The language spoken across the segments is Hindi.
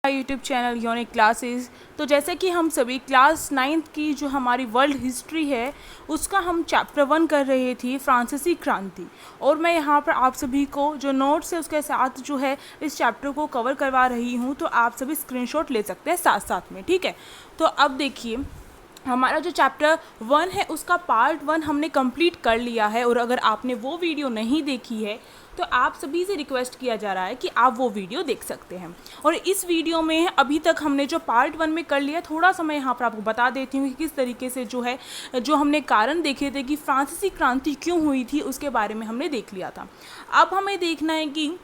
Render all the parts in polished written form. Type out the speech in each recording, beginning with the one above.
YouTube channel unique classes. तो जैसे कि हम सभी क्लास 9th की जो हमारी वर्ल्ड हिस्ट्री है उसका हम चैप्टर 1 कर रहे थे, फ्रांसीसी क्रांति। और मैं यहाँ पर आप सभी को जो नोट्स है उसके साथ जो है इस चैप्टर को कवर करवा रही हूँ, तो आप सभी स्क्रीनशॉट ले सकते हैं साथ साथ में, ठीक है। तो अब देखिए, हमारा जो चैप्टर 1 है उसका पार्ट 1 हमने कंप्लीट कर लिया है। और अगर आपने वो वीडियो नहीं देखी है तो आप सभी से रिक्वेस्ट किया जा रहा है कि आप वो वीडियो देख सकते हैं। और इस वीडियो में अभी तक हमने जो पार्ट 1 में कर लिया, थोड़ा सा मैं यहाँ पर आपको बता देती हूँ कि किस तरीके से जो है जो हमने कारण देखे थे कि फ्रांसीसी क्रांति क्यों हुई थी, उसके बारे में हमने देख लिया था। अब हमें देखना है कि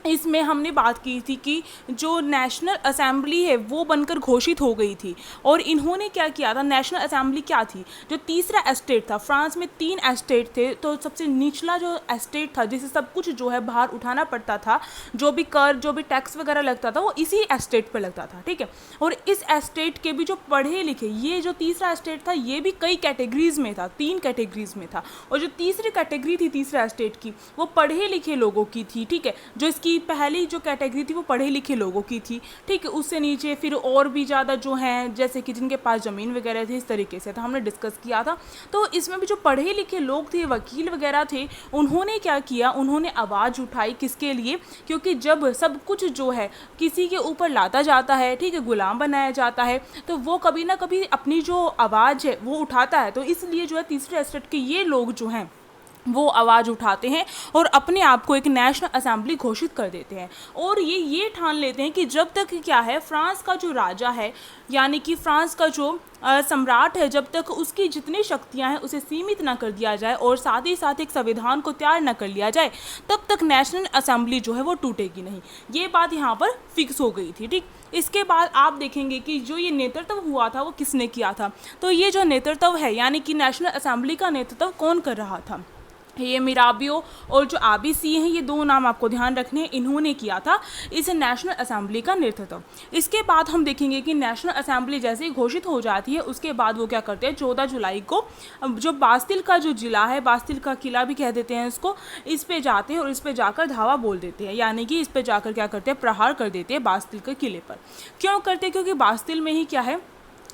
इसमें हमने बात की थी कि जो नेशनल असेंबली है वो बनकर घोषित हो गई थी। और इन्होंने क्या किया था, नेशनल असेंबली क्या थी, जो तीसरा एस्टेट था, फ्रांस में 3 एस्टेट थे, तो सबसे निचला जो एस्टेट था जिसे सब कुछ जो है बाहर उठाना पड़ता था, जो भी कर जो भी टैक्स वगैरह लगता था वो इसी एस्टेट पर लगता था, ठीक है। और इस एस्टेट के भी जो पढ़े लिखे, ये जो तीसरा एस्टेट था ये भी कई कैटेगरीज में था, 3 कैटेगरीज में था। और जो तीसरी कैटेगरी थी तीसरे एस्टेट की, वो पढ़े लिखे लोगों की थी, ठीक है। जो इसकी पहली जो कैटेगरी थी वो पढ़े लिखे लोगों की थी, ठीक है। उससे नीचे फिर और भी ज़्यादा जो हैं, जैसे कि जिनके पास ज़मीन वगैरह थी, इस तरीके से था, हमने डिस्कस किया था। तो इसमें भी जो पढ़े लिखे लोग थे, वकील वगैरह थे, उन्होंने क्या किया, उन्होंने आवाज़ उठाई। किसके लिए? क्योंकि जब सब कुछ जो है किसी के ऊपर लाता जाता है, ठीक है, गुलाम बनाया जाता है, तो वो कभी ना कभी अपनी जो आवाज़ है वो उठाता है। तो इसलिए जो है तीसरे एस्टेट के ये लोग जो हैं वो आवाज़ उठाते हैं और अपने आप को एक नेशनल असेंबली घोषित कर देते हैं। और ये ठान लेते हैं कि जब तक क्या है, फ्रांस का जो राजा है, यानी कि फ्रांस का जो सम्राट है, जब तक उसकी जितनी शक्तियां हैं उसे सीमित ना कर दिया जाए और साथ ही साथ एक संविधान को तैयार ना कर लिया जाए, तब तक नेशनल असेंबली जो है वो टूटेगी नहीं। ये बात यहाँ पर फिक्स हो गई थी, ठीक। इसके बाद आप देखेंगे कि जो ये नेतृत्व हुआ था वो किसने किया था। तो ये जो नेतृत्व है, यानी कि नेशनल असेंबली का नेतृत्व कौन कर रहा था, ये मिराबियो और जो आबीसी हैं, ये 2 नाम आपको ध्यान रखने हैं, इन्होंने किया था इस नेशनल असेंबली का नेतृत्व। इसके बाद हम देखेंगे कि नेशनल असेंबली जैसे ही घोषित हो जाती है, उसके बाद वो क्या करते हैं, 14 जुलाई को जो बास्तिल का जो जिला है, बास्तिल का किला भी कह देते हैं इसको, इस पे जाते हैं और इस पे जाकर धावा बोल देते हैं, यानी कि इस पे जाकर क्या करते हैं, प्रहार कर देते हैं बास्तिल के किले पर। क्यों करते हैं? क्योंकि बास्तिल में ही क्या है,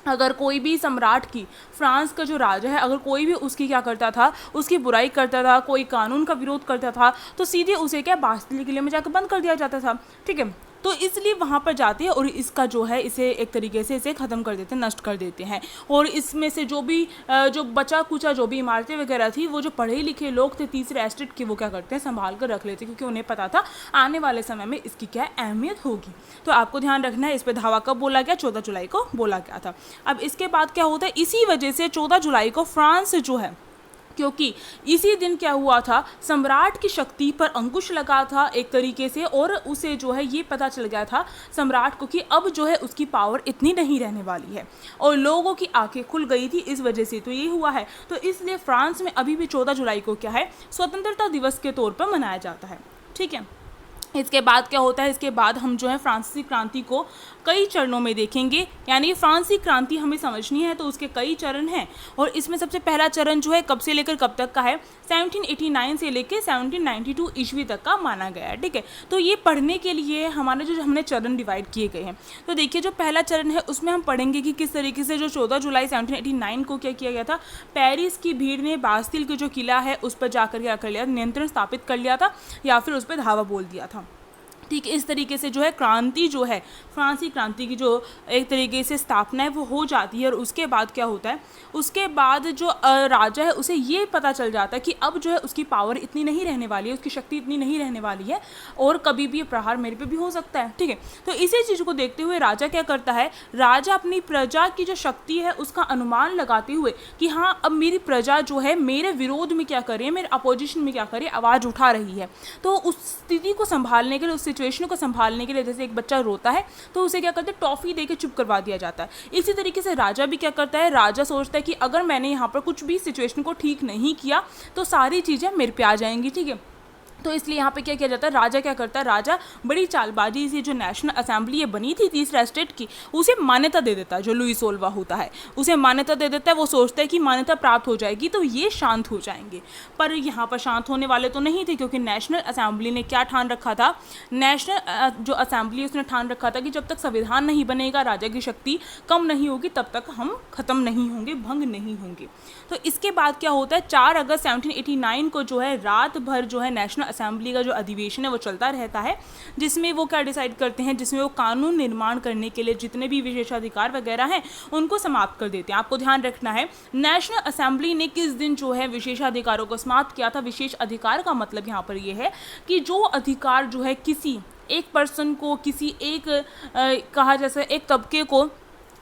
अगर कोई भी सम्राट की, फ्रांस का जो राजा है, अगर कोई भी उसकी क्या करता था, उसकी बुराई करता था, कोई कानून का विरोध करता था, तो सीधे उसे क्या बास्तिल किले में जाकर बंद कर दिया जाता था, ठीक है। तो इसलिए वहाँ पर जाते हैं और इसका जो है इसे एक तरीके से इसे ख़त्म कर देते हैं, नष्ट कर देते हैं। और इसमें से जो भी जो बचा कुचा जो भी इमारतें वगैरह थी, वो जो पढ़े लिखे लोग थे तीसरे एस्टेट के, वो क्या करते हैं, संभाल कर रख लेते हैं, क्योंकि उन्हें पता था आने वाले समय में इसकी क्या अहमियत होगी। तो आपको ध्यान रखना है, इस पर धावा कब बोला गया, 14 जुलाई को बोला गया था। अब इसके बाद क्या होता है, इसी वजह से 14 जुलाई को फ्रांस जो है, क्योंकि इसी दिन क्या हुआ था, सम्राट की शक्ति पर अंकुश लगा था एक तरीके से, और उसे जो है ये पता चल गया था सम्राट को कि अब जो है उसकी पावर इतनी नहीं रहने वाली है, और लोगों की आंखें खुल गई थी इस वजह से। तो ये हुआ है, तो इसलिए फ्रांस में अभी भी 14 जुलाई को क्या है, स्वतंत्रता दिवस के तौर पर मनाया जाता है, ठीक है। इसके बाद क्या होता है, इसके बाद हम जो है फ्रांसीसी क्रांति को कई चरणों में देखेंगे। यानी फ्रांसीसी क्रांति हमें समझनी है तो उसके कई चरण हैं। और इसमें सबसे पहला चरण जो है कब से लेकर कब तक का है, 1789 से लेकर 1792 ईस्वी तक का माना गया है, ठीक है। तो ये पढ़ने के लिए हमारे जो हमने चरण डिवाइड किए गए हैं। तो देखिए, जो पहला चरण है उसमें हम पढ़ेंगे कि किस तरीके से जो 14 जुलाई 1789 को क्या किया गया था, पेरिस की भीड़ ने बास्तिल का जो किला है उस पर जाकर क्या कर लिया, नियंत्रण स्थापित कर लिया था, या फिर उस पर धावा बोल दिया था, ठीक। इस तरीके से जो है क्रांति जो है, फ्रांसीसी क्रांति की जो एक तरीके से स्थापना है वो हो जाती है। और उसके बाद क्या होता है, उसके बाद जो राजा है उसे ये पता चल जाता है कि अब जो है उसकी पावर इतनी नहीं रहने वाली है, उसकी शक्ति इतनी नहीं रहने वाली है, और कभी भी ये प्रहार मेरे पे भी हो सकता है, ठीक है। तो इसी चीज़ को देखते हुए राजा क्या करता है, राजा अपनी प्रजा की जो शक्ति है उसका अनुमान लगाते हुए कि हाँ, अब मेरी प्रजा जो है मेरे विरोध में क्या करे, मेरे अपोजिशन में क्या करे, आवाज़ उठा रही है। तो उस स्थिति को संभालने के लिए, उस सिचुएशन को संभालने के लिए, जैसे एक बच्चा रोता है तो उसे क्या करते हैं, टॉफ़ी देके चुप करवा दिया जाता है। इसी तरीके से राजा भी क्या करता है, राजा सोचता है कि अगर मैंने यहाँ पर कुछ भी सिचुएशन को ठीक नहीं किया तो सारी चीज़ें मेरे पे आ जाएंगी, ठीक है। तो इसलिए यहाँ पे क्या किया जाता है, राजा क्या करता है, राजा बड़ी चालबाजी से जो नेशनल असेंबली ये बनी थी तीसरा स्टेट की, उसे मान्यता दे देता है। जो लुई 16वां होता है उसे मान्यता दे देता है। वो सोचता है कि मान्यता प्राप्त हो जाएगी तो ये शांत हो जाएंगे, पर यहाँ पर शांत होने वाले तो नहीं थे, क्योंकि नेशनल असेंबली ने क्या ठान रखा था, नेशनल जो असेंबली उसने ठान रखा था कि जब तक संविधान नहीं बनेगा, राजा की शक्ति कम नहीं होगी, तब तक हम ख़त्म नहीं होंगे, भंग नहीं होंगे। तो इसके बाद क्या होता है, 4 अगस्त 1789 को जो है रात भर जो है नेशनल असेंबली का जो अधिवेशन है वो चलता रहता है, जिसमें वो क्या डिसाइड करते हैं, जिसमें वो कानून निर्माण करने के लिए जितने भी विशेषाधिकार वगैरह हैं उनको समाप्त कर देते हैं। आपको ध्यान रखना है नेशनल असेंबली ने किस दिन जो है विशेषाधिकारों को समाप्त किया था। विशेष अधिकार का मतलब यहाँ पर ये है कि जो अधिकार जो है किसी एक पर्सन को, किसी एक कहा जैसे एक तबके को,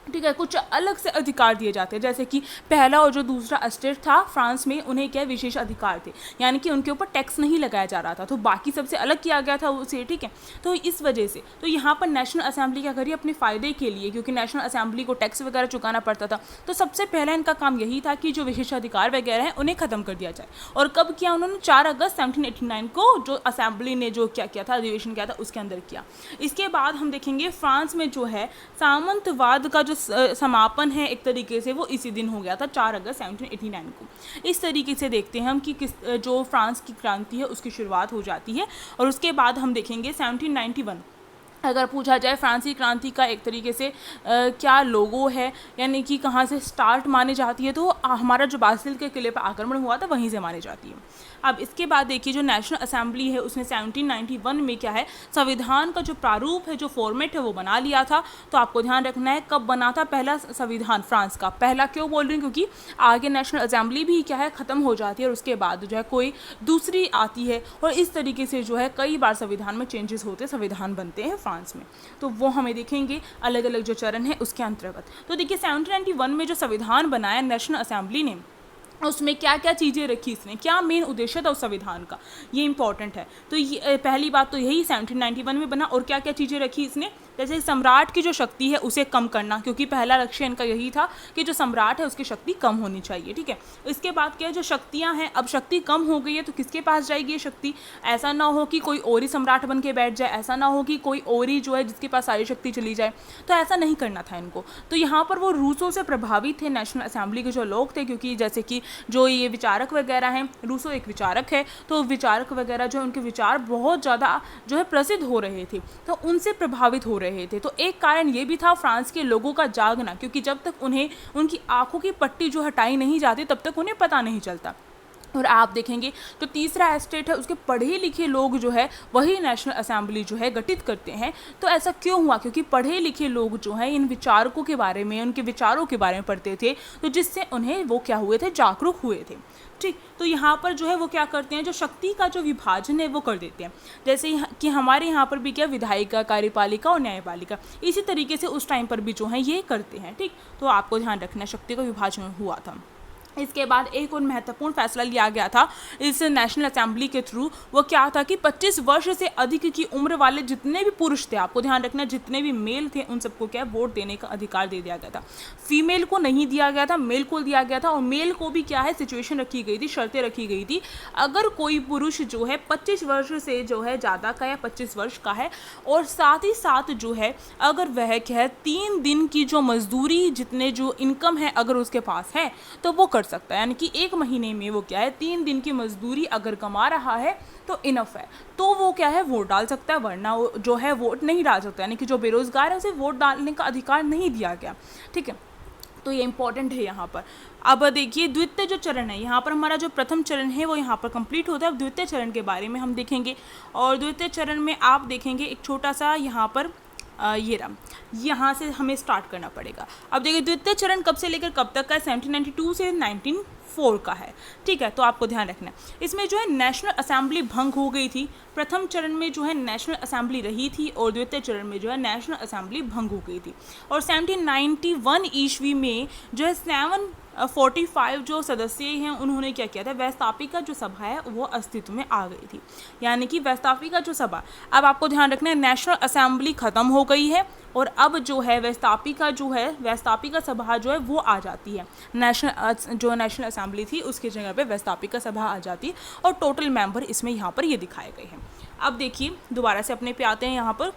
ठीक है, कुछ अलग से अधिकार दिए जाते हैं। जैसे कि पहला और जो दूसरा स्टेट था फ्रांस में, उन्हें क्या विशेष अधिकार थे, यानी कि उनके ऊपर टैक्स नहीं लगाया जा रहा था, तो बाकी सबसे अलग किया गया था उसे, ठीक है। तो इस वजह से तो यहाँ पर नेशनल असेंबली क्या करी अपने फ़ायदे के लिए, क्योंकि नेशनल असेंबली को टैक्स वगैरह चुकाना पड़ता था, तो सबसे पहला इनका काम यही था कि जो विशेषाधिकार वगैरह हैं उन्हें ख़त्म कर दिया जाए। और कब किया उन्होंने, 4 अगस्त 1789 को जो असेंबली ने जो क्या किया था, अधिवेशन किया था, उसके अंदर किया। इसके बाद हम देखेंगे फ्रांस में जो है सामंतवाद का जो समापन है एक तरीके से वो इसी दिन हो गया था, 4 अगस्त 1789 को। इस तरीके से देखते हैं हम कि किस जो फ्रांस की क्रांति है उसकी शुरुआत हो जाती है। और उसके बाद हम देखेंगे 1791, अगर पूछा जाए फ्रांसीसी क्रांति का एक तरीके से क्या लोगो है, यानी कि कहाँ से स्टार्ट मानी जाती है, तो हमारा जो बासिल के किले पर आक्रमण हुआ था वहीं से मानी जाती है। अब इसके बाद देखिए जो नेशनल असेंबली है उसने 1791 में क्या है, संविधान का जो प्रारूप है, जो फॉर्मेट है वो बना लिया था। तो आपको ध्यान रखना है कब बना था पहला संविधान फ्रांस का। पहला क्यों बोल रही हूँ, क्योंकि आगे नेशनल असेंबली भी क्या है ख़त्म हो जाती है और उसके बाद जो है कोई दूसरी आती है, और इस तरीके से जो है कई बार संविधान में चेंजेस होते, संविधान बनते हैं फ्रांस में। तो वो हमें देखेंगे अलग अलग जो चरण है उसके अंतर्गत। तो देखिए 1791 में जो संविधान बनाया नेशनल असेंबली ने, उसमें क्या क्या चीज़ें रखी, इसने क्या मेन उद्देश्य था उस संविधान का, ये इंपॉर्टेंट है। तो ये पहली बात तो यही 1791 में बना। और क्या क्या चीज़ें रखी इसने, जैसे सम्राट की जो शक्ति है उसे कम करना, क्योंकि पहला लक्ष्य इनका यही था कि जो सम्राट है उसकी शक्ति कम होनी चाहिए, ठीक है। इसके बाद क्या है, जो शक्तियाँ हैं, अब शक्ति कम हो गई है तो किसके पास जाएगी ये शक्ति, ऐसा ना हो कि कोई और ही सम्राट बन के बैठ जाए, ऐसा ना हो कि कोई और ही जो है जिसके पास सारी शक्ति चली जाए, तो ऐसा नहीं करना था इनको। तो यहाँ पर वो रूसों से प्रभावित थे नेशनल असेंबली के जो लोग थे, क्योंकि जैसे कि जो ये विचारक वगैरह हैं, रूसो एक विचारक है, तो विचारक वगैरह जो उनके विचार बहुत ज़्यादा जो है प्रसिद्ध हो रहे थे, तो उनसे प्रभावित हो रहे थे। तो एक कारण ये भी था फ्रांस के लोगों का जागना, क्योंकि जब तक उन्हें उनकी आंखों की पट्टी जो हटाई नहीं जाती तब तक उन्हें पता नहीं चलता। और आप देखेंगे जो तीसरा स्टेट है उसके पढ़े लिखे लोग जो है वही नेशनल असेंबली जो है गठित करते हैं। तो ऐसा क्यों हुआ, क्योंकि पढ़े लिखे लोग जो हैं इन विचारकों के बारे में, उनके विचारों के बारे में पढ़ते थे, तो जिससे उन्हें वो क्या हुए थे, जागरूक हुए थे, ठीक। तो यहाँ पर जो है वो क्या करते हैं, जो शक्ति का जो विभाजन है वो कर देते हैं। जैसे कि हमारे यहाँ पर भी क्या विधायिका, कार्यपालिका और न्यायपालिका, इसी तरीके से उस टाइम पर भी जो है ये करते हैं, ठीक। तो आपको ध्यान रखना, शक्ति का विभाजन हुआ था। इसके बाद एक और महत्वपूर्ण फैसला लिया गया था इस नेशनल असेंबली के थ्रू, वो क्या था कि 25 वर्ष से अधिक की उम्र वाले जितने भी पुरुष थे, आपको ध्यान रखना, जितने भी मेल थे उन सबको क्या वोट देने का अधिकार दे दिया गया था। फीमेल को नहीं दिया गया था, मेल को दिया गया था। और मेल को भी क्या है, सिचुएशन रखी गई थी, शर्तें रखी गई थी। अगर कोई पुरुष जो है 25 वर्ष से जो है ज़्यादा का या 25 वर्ष का है, और साथ ही साथ जो है अगर वह क्या है 3 दिन की जो मजदूरी, जितने जो इनकम है अगर उसके पास है तो वो कर सकता है। यानी कि 1 महीने में वो क्या है 3 दिन की मजदूरी अगर कमा रहा है तो इनफ है, तो वो क्या है वोट डाल सकता है, वरना वो जो है वोट नहीं डाल सकता। यानी कि जो बेरोजगार है उसे वोट डालने का अधिकार नहीं दिया गया, ठीक है। तो ये इंपॉर्टेंट है यहाँ पर। अब देखिए द्वितीय जो चरण है, यहाँ पर हमारा जो प्रथम चरण है वो यहाँ पर कंप्लीट होता है। अब द्वितीय चरण के बारे में हम देखेंगे, और द्वितीय चरण में आप देखेंगे एक छोटा सा यहाँ पर ये रहा, यहाँ से हमें स्टार्ट करना पड़ेगा। अब देखिए द्वितीय चरण कब से लेकर कब तक का है, 1792 से 1904 का है, ठीक है। तो आपको ध्यान रखना है, इसमें जो है नेशनल असेंबली भंग हो गई थी। प्रथम चरण में जो है नेशनल असेंबली रही थी, और द्वितीय चरण में जो है नेशनल असेंबली भंग हो गई थी। और 1791 ईस्वी में जो है 745 जो सदस्य हैं उन्होंने क्या किया था, व्यवस्थापिका जो सभा है वो अस्तित्व में आ गई थी। यानी कि व्यवस्थापिका जो सभा, अब आपको ध्यान रखना है नेशनल असेंबली ख़त्म हो गई है, और अब जो है व्यवस्थापिका सभा जो है वो आ जाती है। नेशनल असेंबली थी उसकी जगह पे व्यवस्थापिका सभा आ जाती और टोटल मेंबर इसमें यहाँ पर ये दिखाए गए हैं। अब देखिए दोबारा से अपने पे आते हैं यहाँ पर।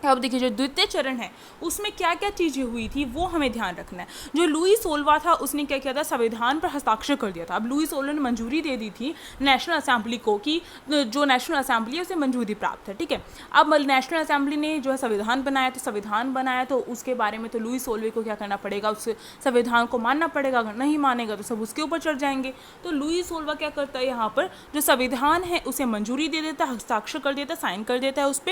अब देखिए जो द्वितीय चरण है उसमें क्या क्या चीज़ें हुई थी वो हमें ध्यान रखना है। जो लुई 16वां था उसने क्या किया था, संविधान पर हस्ताक्षर कर दिया था। अब लुई 16 ने मंजूरी दे दी थी नेशनल असेंबली को कि जो नेशनल असेंबली है उसे मंजूरी प्राप्त है, ठीक है। अब नेशनल असेंबली ने जो है संविधान बनाया, तो संविधान बनाया तो उसके बारे में तो लुई 16वें को क्या करना पड़ेगा, उस संविधान को मानना पड़ेगा। अगर नहीं मानेगा तो सब उसके ऊपर चढ़ जाएंगे। तो लुई 16वां क्या करता है, यहाँ पर जो संविधान है उसे मंजूरी दे देता है, हस्ताक्षर कर देता है, साइन कर देता है उस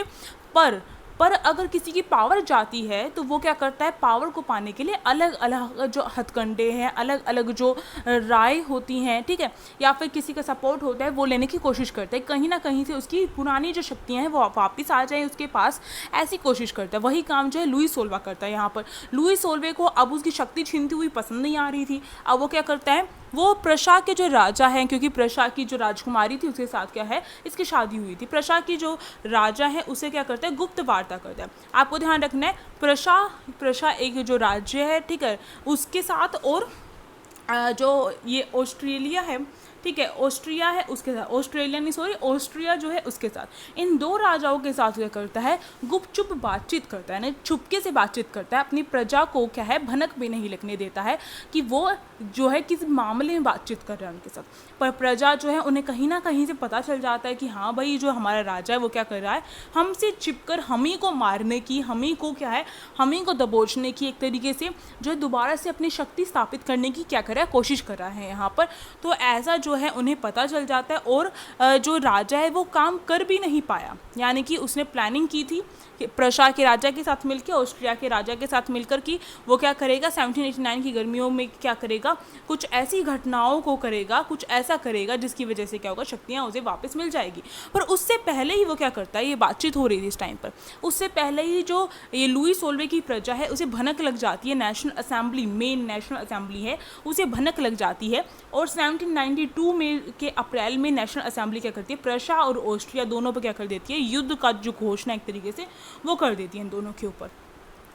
पर अगर किसी की पावर जाती है तो वो क्या करता है, पावर को पाने के लिए अलग अलग जो हथकंडे हैं, अलग अलग जो राय होती हैं, ठीक है, या फिर किसी का सपोर्ट होता है वो लेने की कोशिश करता है। कहीं ना कहीं से उसकी पुरानी जो शक्तियां हैं वो वापस आ जाए उसके पास, ऐसी कोशिश करता है। वही काम जो है लुई 16वां करता है। यहाँ पर लुई 16वें को अब उसकी शक्ति छीनती हुई पसंद नहीं आ रही थी। अब वो क्या करता है, वो प्रशा के जो राजा हैं, क्योंकि प्रशा की जो राजकुमारी थी उसके साथ क्या है, इसकी शादी हुई थी। प्रशा की जो राजा है उसे क्या करता है, गुप्त वार्ता करता है। आपको ध्यान रखना है प्रशा एक जो राज्य है, ठीक है, उसके साथ और जो ये ऑस्ट्रेलिया है, ठीक है, ऑस्ट्रिया है उसके साथ, ऑस्ट्रिया जो है उसके साथ, इन दो राजाओं के साथ क्या करता है, गुपचुप बातचीत करता है, छुपके से बातचीत करता है। अपनी प्रजा को क्या है, भनक भी नहीं लगने देता है कि वो जो है किस मामले में बातचीत कर रहा है उनके साथ। पर प्रजा जो है उन्हें कहीं ना कहीं से पता चल जाता है कि हाँ भाई जो हमारा राजा है वो क्या कर रहा है, हमसे छिपकर हम ही को मारने की, हम ही को क्या है, हम ही को दबोचने की, एक तरीके से जो है दोबारा से अपनी शक्ति स्थापित करने की क्या कर रहा है, कोशिश कर रहा है यहाँ पर। तो ऐसा जो है उन्हें पता चल जाता है और जो राजा है वो काम कर भी नहीं पाया। यानी कि उसने प्लानिंग की थी प्रशा के राजा के साथ मिलकर, ऑस्ट्रिया के राजा के साथ मिलकर कि वो क्या करेगा, 1789 की गर्मियों में क्या करेगा, कुछ ऐसी घटनाओं को करेगा, कुछ ऐसा करेगा जिसकी वजह से क्या होगा, शक्तियाँ उसे वापस मिल जाएगी। पर उससे पहले ही वो क्या करता है, ये बातचीत हो रही थी इस टाइम पर, उससे पहले ही जो ये लुई 16वें की प्रजा है उसे भनक लग जाती है, national assembly, main national assembly है उसे भनक लग जाती है। और 1792 में के अप्रैल में नेशनल असेंबली क्या करती है, प्रशा और ऑस्ट्रिया दोनों पर क्या कर देती है, युद्ध का जो घोषणा एक तरीके से वो कर देती है इन दोनों के ऊपर।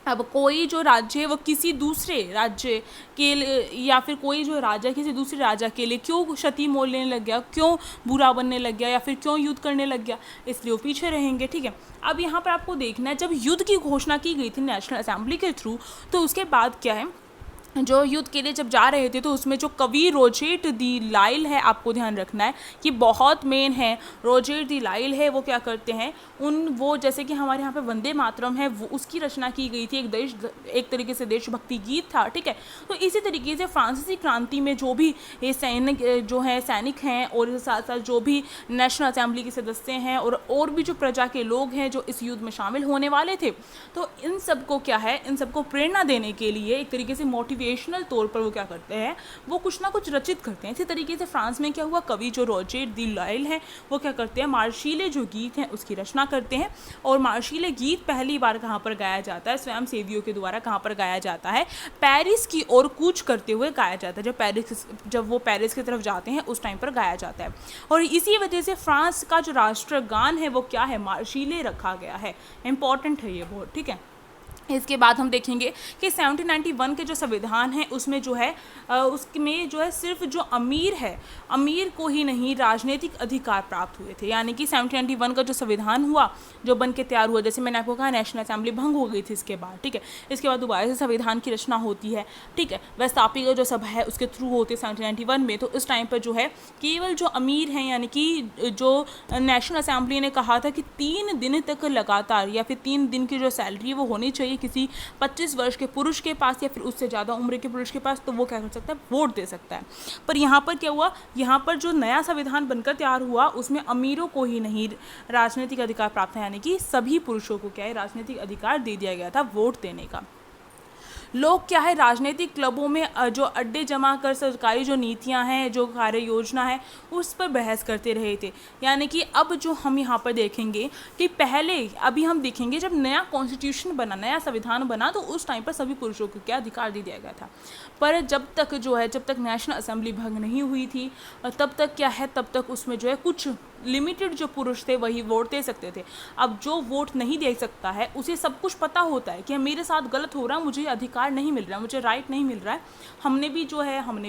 अब कोई जो राज्य है वो किसी दूसरे राज्य के लिए, या फिर कोई जो राजा किसी दूसरे राजा के लिए क्यों क्षति मोल लेने लग गया, क्यों बुरा बनने लग गया, या फिर क्यों युद्ध करने लग गया, इसलिए वो पीछे रहेंगे, ठीक है। अब यहाँ पर आपको देखना है, जब युद्ध की घोषणा की गई थी नेशनल असेंबली के थ्रू, तो उसके बाद क्या है, जो युद्ध के लिए जब जा रहे थे तो उसमें जो कवि रोजेट दी लाइल है, आपको ध्यान रखना है कि बहुत मेन है। रोजेट दी लाइल है वो क्या करते हैं, वो जैसे कि हमारे यहाँ पे वंदे मातरम है वो उसकी रचना की गई थी, एक तरीके से देशभक्ति गीत था, ठीक है। तो इसी तरीके से फ्रांसीसी क्रांति में जो भी ये सैनिक हैं और साथ साथ जो भी नेशनल असेंबली के सदस्य हैं और भी जो प्रजा के लोग हैं जो इस युद्ध में शामिल होने वाले थे, तो इन सबको क्या है, इन सबको प्रेरणा देने के लिए एक तरीके से मोटिवेशनल तौर पर वो क्या करते हैं, वो कुछ ना कुछ रचित करते हैं। इसी तरीके से फ्रांस में क्या हुआ, कवि जो रोजेट दी लाइल हैं वो क्या करते हैं, मार्शीले जो गीत हैं उसकी रचना करते हैं। और मार्शीले गीत पहली बार कहाँ पर गाया जाता है, स्वयं सेवियों के द्वारा कहाँ पर गाया जाता है, पेरिस की ओर कूच करते हुए गाया जाता है। जब वो पेरिस की तरफ जाते हैं उस टाइम पर गाया जाता है। और इसी वजह से फ्रांस का जो राष्ट्रगान है वो क्या है, मार्शीले रखा गया है। इंपॉर्टेंट है ये बहुत, ठीक है। इसके बाद हम देखेंगे कि 1791 के जो संविधान है उसमें जो है उसमें जो है सिर्फ जो अमीर है, अमीर को ही नहीं राजनीतिक अधिकार प्राप्त हुए थे। यानी कि 1791 का जो संविधान हुआ, जो बन के तैयार हुआ, जैसे मैंने आपको कहा नेशनल असेंबली भंग हो गई थी इसके बाद, ठीक है। इसके बाद दोबारा से संविधान की रचना होती है, ठीक है। व्यवस्थापिका जो सभा है उसके थ्रू होती है 1791 में। तो इस टाइम पर जो है केवल जो अमीर हैं, यानी कि जो नेशनल असेंबली ने कहा था कि 3 दिन तक लगातार या फिर 3 दिन की जो सैलरी वो होनी चाहिए किसी 25 वर्ष के पुरुष के पास या फिर उससे ज़्यादा उम्र के पुरुष के पास, तो वो क्या कर सकता है, वोट दे सकता है। पर यहाँ पर क्या हुआ, यहाँ पर जो नया संविधान बनकर तैयार हुआ उसमें अमीरों को ही नहीं राजनीतिक अधिकार प्राप्त है, यानी कि सभी पुरुषों को क्या है राजनीतिक अधिकार दे दिया गया था वोट देने का। लोग क्या है राजनीतिक क्लबों में जो अड्डे जमा कर सरकारी जो नीतियां हैं, जो कार्य योजना है उस पर बहस करते रहे थे। यानी कि अब जो हम यहाँ पर देखेंगे कि पहले अभी हम देखेंगे जब नया कॉन्स्टिट्यूशन बना, नया संविधान बना, तो उस टाइम पर सभी पुरुषों को क्या अधिकार दे दिया गया था। पर जब तक नेशनल असेंबली भंग नहीं हुई थी तब तक क्या है, तब तक उसमें जो है कुछ लिमिटेड जो पुरुष थे वही वोट दे सकते थे। अब जो वोट नहीं दे सकता है उसे सब कुछ पता होता है कि मेरे साथ गलत हो रहा है, मुझे अधिकार नहीं मिल रहा है, मुझे राइट नहीं मिल रहा है। हमने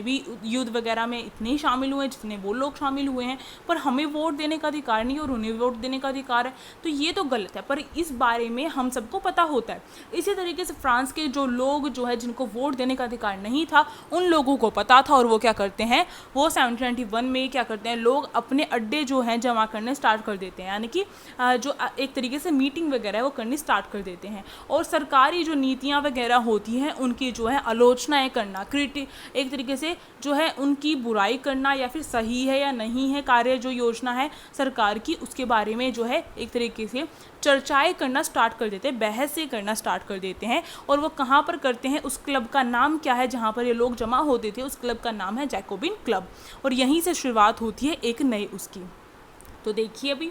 भी युद्ध वगैरह में इतने ही शामिल हुए जितने वो लोग शामिल हुए हैं, पर हमें वोट देने का अधिकार नहीं और उन्हें वोट देने का अधिकार है, तो ये तो गलत है। पर इस बारे में हम सबको पता होता है। इसी तरीके से फ्रांस के जो लोग जो है जिनको वोट देने का अधिकार नहीं था, उन लोगों को पता था और वो क्या करते हैं, वो 1791 में क्या करते हैं, लोग अपने अड्डे जो हैं जमा करने स्टार्ट कर देते हैं, यानी कि जो एक तरीके से मीटिंग वगैरह है वो करनी स्टार्ट कर देते हैं। और सरकारी जो नीतियाँ वगैरह होती हैं उनकी जो है आलोचनाएँ करना, एक तरीके से जो है उनकी बुराई करना, या फिर सही है या नहीं है कार्य जो योजना है सरकार की, उसके बारे में जो है एक तरीके से चर्चाएं करना स्टार्ट कर देते हैं, बहसें करना स्टार्ट कर देते हैं। और वो कहाँ पर करते हैं, उस क्लब का नाम क्या है जहाँ पर ये लोग जमा होते थे, उस क्लब का नाम है जैकोबिन क्लब। और यहीं से शुरुआत होती है एक नई उसकी। तो देखिए अभी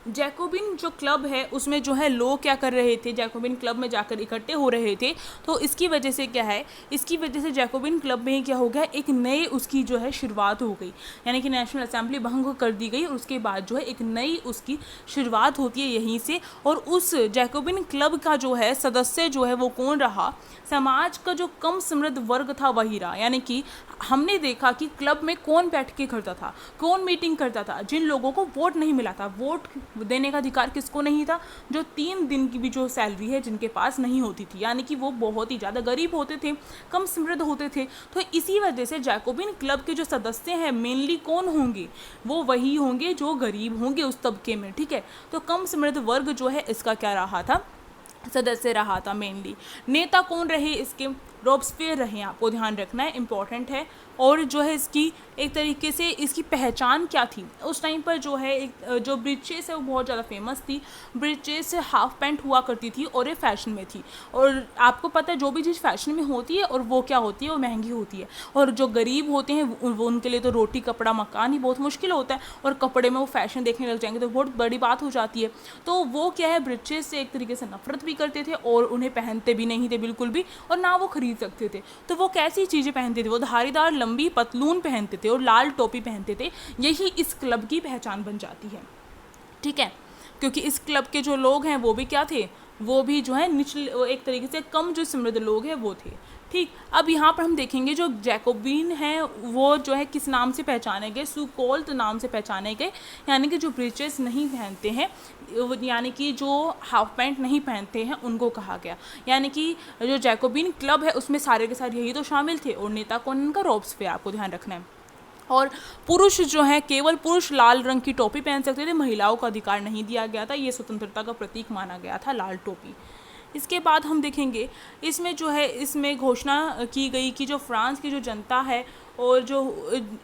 जैकोबिन जो क्लब है उसमें जो है लोग क्या कर रहे थे, जैकोबिन क्लब में जाकर इकट्ठे हो रहे थे। तो इसकी वजह से क्या है, इसकी वजह से जैकोबिन क्लब में क्या हो गया, एक नए उसकी जो है शुरुआत हो गई, यानी कि नेशनल असेंबली भंग कर दी गई और उसके बाद जो है एक नई उसकी शुरुआत होती है यहीं से। और उस जैकोबिन क्लब का जो है सदस्य जो है वो कौन रहा, समाज का जो कम समृद्ध वर्ग था वही रहा। यानी कि हमने देखा कि क्लब में कौन बैठ के करता था, कौन मीटिंग करता था, जिन लोगों को वोट नहीं मिला था। वोट देने का अधिकार किसको नहीं था, जो 3 दिन की भी जो सैलरी है जिनके पास नहीं होती थी, यानी कि वो बहुत ही ज़्यादा गरीब होते थे, कम समृद्ध होते थे। तो इसी वजह से जैकोबिन क्लब के जो सदस्य हैं मेनली कौन होंगे, वो वही होंगे जो गरीब होंगे उस तबके में, ठीक है। तो कम समृद्ध वर्ग जो है इसका क्या रहा था, सदस्य रहा था मेनली। नेता कौन रहे इसके, रॉब्सपियर रहे, आपको ध्यान रखना है, इम्पॉर्टेंट है। और जो है इसकी एक तरीके से इसकी पहचान क्या थी उस टाइम पर, जो है एक जो ब्रीचेस है वो बहुत ज़्यादा फेमस थी। ब्रीचेस हाफ पैंट हुआ करती थी और ये फैशन में थी। और आपको पता है जो भी चीज़ फैशन में होती है और वो क्या होती है, वो महंगी होती है। और जो गरीब होते हैं वो उनके लिए तो रोटी कपड़ा मकान ही बहुत मुश्किल होता है, और कपड़े में वो फैशन देखने लग जाएंगे तो बहुत बड़ी बात हो जाती है। तो वो क्या है, ब्रीचेस से एक तरीके से नफरत भी करते थे और उन्हें पहनते भी नहीं थे बिल्कुल भी, और ना वो खरीद सकते थे। तो वो कैसी चीज़ें पहनते थे, वो धारीदार लंबी पतलून पहनते थे और लाल टोपी पहनते थे। यही इस क्लब की पहचान बन जाती है, ठीक है। क्योंकि इस क्लब के जो लोग हैं वो भी क्या थे, वो भी जो है निचले एक तरीके से कम जो समृद्ध लोग हैं वो थे, ठीक। अब यहाँ पर हम देखेंगे जो जैकोबिन हैं वो जो है किस नाम से पहचाने गए, सुकोल्ट नाम से पहचाने गए। यानी कि जो ब्रीचेस नहीं पहनते हैं, यानी कि जो हाफ पैंट नहीं पहनते हैं उनको कहा गया। यानी कि जो जैकोबिन क्लब है उसमें सारे के सारे यही तो शामिल थे। और नेता कौन इनका, रॉब्सपियर, आपको ध्यान रखना है। और पुरुष जो है, केवल पुरुष लाल रंग की टोपी पहन सकते थे, महिलाओं को अधिकार नहीं दिया गया था। ये स्वतंत्रता का प्रतीक माना गया था लाल टोपी। इसके बाद हम देखेंगे इसमें जो है, इसमें घोषणा की गई कि जो फ्रांस की जो जनता है और जो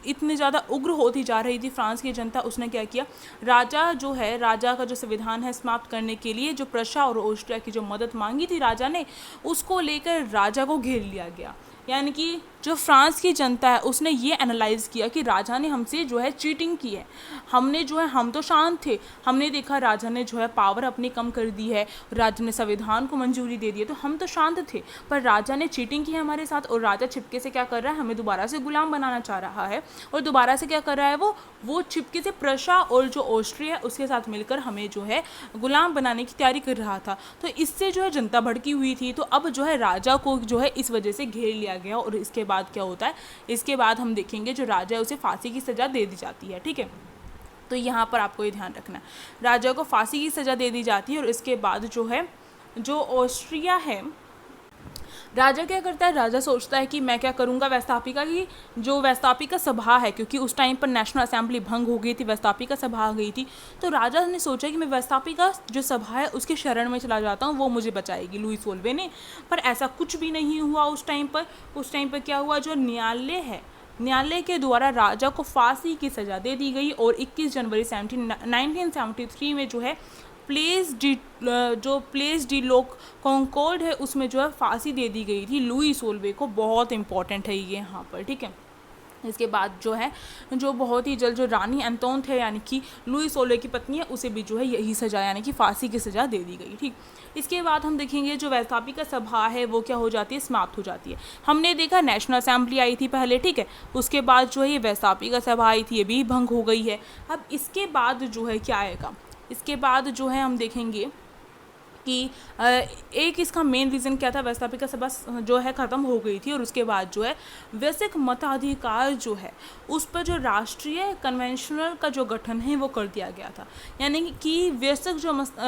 इतनी ज़्यादा उग्र होती जा रही थी फ्रांस की जनता, उसने क्या किया, राजा जो है, राजा का जो संविधान है समाप्त करने के लिए जो प्रशा और ऑस्ट्रिया की जो मदद मांगी थी राजा ने, उसको लेकर राजा को घेर लिया गया। यानी कि जो फ्रांस की जनता है उसने ये एनालाइज़ किया कि राजा ने हमसे जो है चीटिंग की है। हमने जो है, हम तो शांत थे, हमने देखा राजा ने जो है पावर अपनी कम कर दी है, राजा ने संविधान को मंजूरी दे दी है, तो हम तो शांत थे, पर राजा ने चीटिंग की है हमारे साथ। और राजा छिपके से क्या कर रहा है, हमें दोबारा से गुलाम बनाना चाह रहा है। और दोबारा से क्या कर रहा है, वो छिपके से प्रशा और जो ऑस्ट्रिया उसके साथ मिलकर हमें जो है गुलाम बनाने की तैयारी कर रहा था। तो इससे जो है जनता भड़की हुई थी। तो अब जो है राजा को जो है इस वजह से घेर लिया गया। और इसके बाद क्या होता है, इसके बाद हम देखेंगे जो राजा है उसे फांसी की सज़ा दे दी जाती है, ठीक है। तो यहाँ पर आपको ये ध्यान रखना है, राजा को फांसी की सज़ा दे दी जाती है। और इसके बाद जो है, जो ऑस्ट्रिया है, राजा क्या करता है, राजा सोचता है कि मैं क्या करूँगा, वेस्टापिका की जो वेस्टापिका सभा है, क्योंकि उस टाइम पर नेशनल असेंबली भंग हो गई थी, वेस्टापिका सभा आ गई थी। तो राजा ने सोचा कि मैं वेस्टापिका जो सभा है उसके शरण में चला जाता हूँ, वो मुझे बचाएगी, लुई सोल्वे ने। पर ऐसा कुछ भी नहीं हुआ उस टाइम पर। उस टाइम पर क्या हुआ, जो न्यायालय है, न्यायालय के द्वारा राजा को फांसी की सज़ा दे दी गई। और 21 जनवरी 1973 में जो है प्लेस डी लोक कॉन्कॉर्ड है उसमें जो है फांसी दे दी गई थी लुई सोल्वे को। बहुत इंपॉर्टेंट है ये यहाँ पर, ठीक है। इसके बाद जो है जो बहुत ही जल्द जो रानी एंटोन थे यानी कि लुई 16 की पत्नी है उसे भी जो है यही सज़ा यानी कि फांसी की सज़ा दे दी गई। ठीक, इसके बाद हम देखेंगे जो वैस्थापिका सभा है वो क्या हो जाती है, समाप्त हो जाती है। हमने देखा नेशनल असेंबली आई थी पहले, ठीक है, उसके बाद जो है ये वैस्थापिका सभा आई थी, ये भी भंग हो गई है। अब इसके बाद जो है क्या आएगा, इसके बाद जो है हम देखेंगे कि एक इसका मेन रीज़न क्या था, वैस्थापिका सभा जो है ख़त्म हो गई थी और उसके बाद जो है वैश्विक मताधिकार जो है उस पर जो राष्ट्रीय कन्वेंशनल का जो गठन है वो कर दिया गया था, यानी कि वैश्विक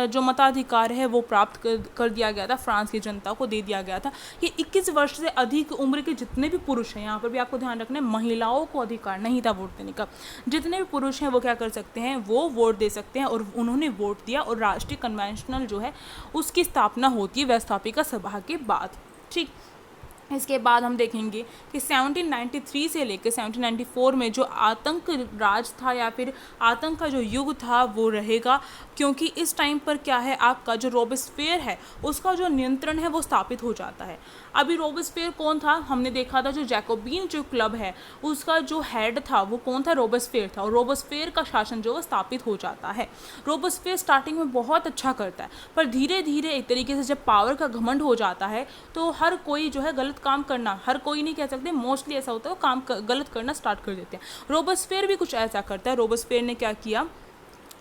जो मताधिकार है वो प्राप्त कर दिया गया था, फ्रांस की जनता को दे दिया गया था कि 21 वर्ष से अधिक उम्र के जितने भी पुरुष हैं, यहाँ पर भी आपको ध्यान रखना है महिलाओं को अधिकार नहीं था वोट देने का, जितने भी पुरुष हैं वो क्या कर सकते हैं, वो वोट दे सकते हैं। और उन्होंने वोट दिया और राष्ट्रीय कन्वेंशनल जो है उसकी स्थापना होती है वैस्थापिका सभा के बाद। ठीक, इसके बाद हम देखेंगे कि 1793 से लेकर 1794 में जो आतंक राज था या फिर आतंक का जो युग था वो रहेगा, क्योंकि इस टाइम पर क्या है आपका जो रोबेस्पियर है उसका जो नियंत्रण है वो स्थापित हो जाता है। अभी रोबेस्पियर कौन था, हमने देखा था जो जैकोबिन जो क्लब है उसका जो हेड था वो कौन था, रोबेस्पियर था, और रोबेस्पियर का शासन जो स्थापित हो जाता है। रोबेस्पियर स्टार्टिंग में बहुत अच्छा करता है पर धीरे धीरे एक तरीके से जब पावर का घमंड हो जाता है तो हर कोई जो है गलत काम करना, हर कोई नहीं कह सकते, मोस्टली ऐसा होता है वो काम गलत करना स्टार्ट कर देते हैं। रोबेस्पियर भी कुछ ऐसा करता है। रोबेस्पियर ने क्या किया,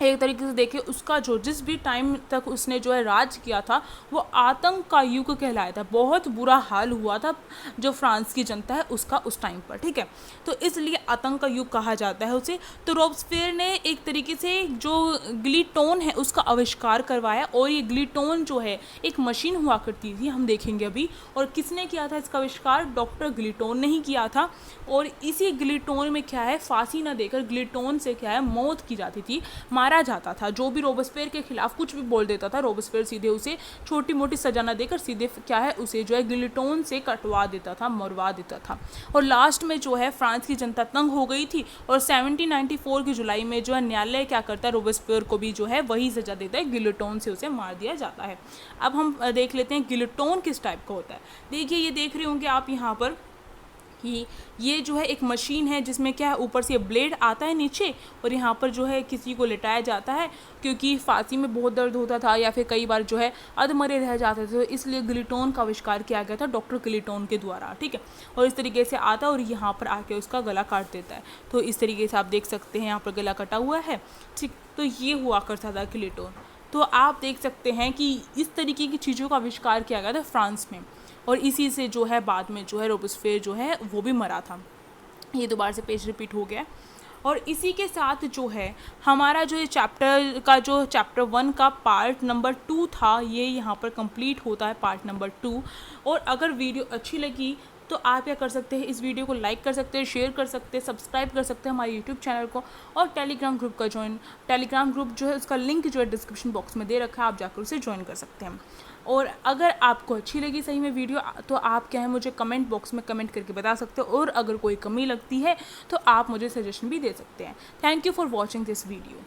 एक तरीके से देखिए उसका जो जिस भी टाइम तक उसने जो है राज किया था वो आतंक का युग कहलाया था, बहुत बुरा हाल हुआ था जो फ्रांस की जनता है उसका उस टाइम पर। ठीक है, तो इसलिए आतंक का युग कहा जाता है उसे। तो रोबेस्पियर ने एक तरीके से जो ग्लिटोन है उसका आविष्कार करवाया, और ये ग्लिटोन जो है एक मशीन हुआ करती थी, हम देखेंगे अभी। और किसने किया था इसका आविष्कार, डॉक्टर ग्लिटोन ने ही किया था। और इसी ग्लिटोन में क्या है, फांसी न देकर ग्लिटोन से क्या है मौत की जाती थी, मारा जाता था। जो भी रोबेस्पियर के खिलाफ कुछ भी बोल देता था रोबेस्पियर सीधे उसे छोटी मोटी सजा न देकर सीधे क्या है उसे जो है गिलोटिन से कटवा देता था, मरवा देता था। और लास्ट में जो है फ्रांस की जनता तंग हो गई थी और 1794 की जुलाई में जो है न्यायालय क्या करता है, रोबेस्पियर को भी जो है वही सजा देता है, गिलोटिन से उसे मार दिया जाता है। अब हम देख लेते हैं गिलोटिन किस टाइप का होता है। देखिए ये देख रहे होंगे आप यहाँ पर कि ये जो है एक मशीन है जिसमें क्या है ऊपर से ब्लेड आता है नीचे, और यहाँ पर जो है किसी को लिटाया जाता है क्योंकि फांसी में बहुत दर्द होता था या फिर कई बार जो है अधमरे रह जाते थे, तो इसलिए गिलोटिन का आविष्कार किया गया था डॉक्टर गिलोटिन के द्वारा। ठीक है, और इस तरीके से आता है और यहाँ पर आके उसका गला काट देता है। तो इस तरीके से आप देख सकते हैं यहाँ पर गला कटा हुआ है। ठीक, तो ये हुआ करता था गिलोटिन। तो आप देख सकते हैं कि इस तरीके की चीज़ों का आविष्कार किया गया था फ्रांस में, और इसी से जो है बाद में जो है रोबेस्पियर जो है वो भी मरा था। ये दोबारा से पेज रिपीट हो गया। और इसी के साथ जो है हमारा जो ये चैप्टर का जो चैप्टर 1 का पार्ट नंबर 2 था ये यहाँ पर कंप्लीट होता है, पार्ट नंबर 2। और अगर वीडियो अच्छी लगी तो आप क्या कर सकते हैं, इस वीडियो को लाइक कर सकते हैं, शेयर कर सकते हैं, सब्सक्राइब कर सकते हैं हमारे यूट्यूब चैनल को, और टेलीग्राम ग्रुप का टेलीग्राम ग्रुप जो है उसका लिंक जो है डिस्क्रिप्शन बॉक्स में दे रखा है, आप जाकर उसे ज्वाइन कर सकते हैं। और अगर आपको अच्छी लगी सही में वीडियो तो आप क्या है मुझे कमेंट बॉक्स में कमेंट करके बता सकते हो, और अगर कोई कमी लगती है तो आप मुझे सजेशन भी दे सकते हैं। Thank you for watching this video.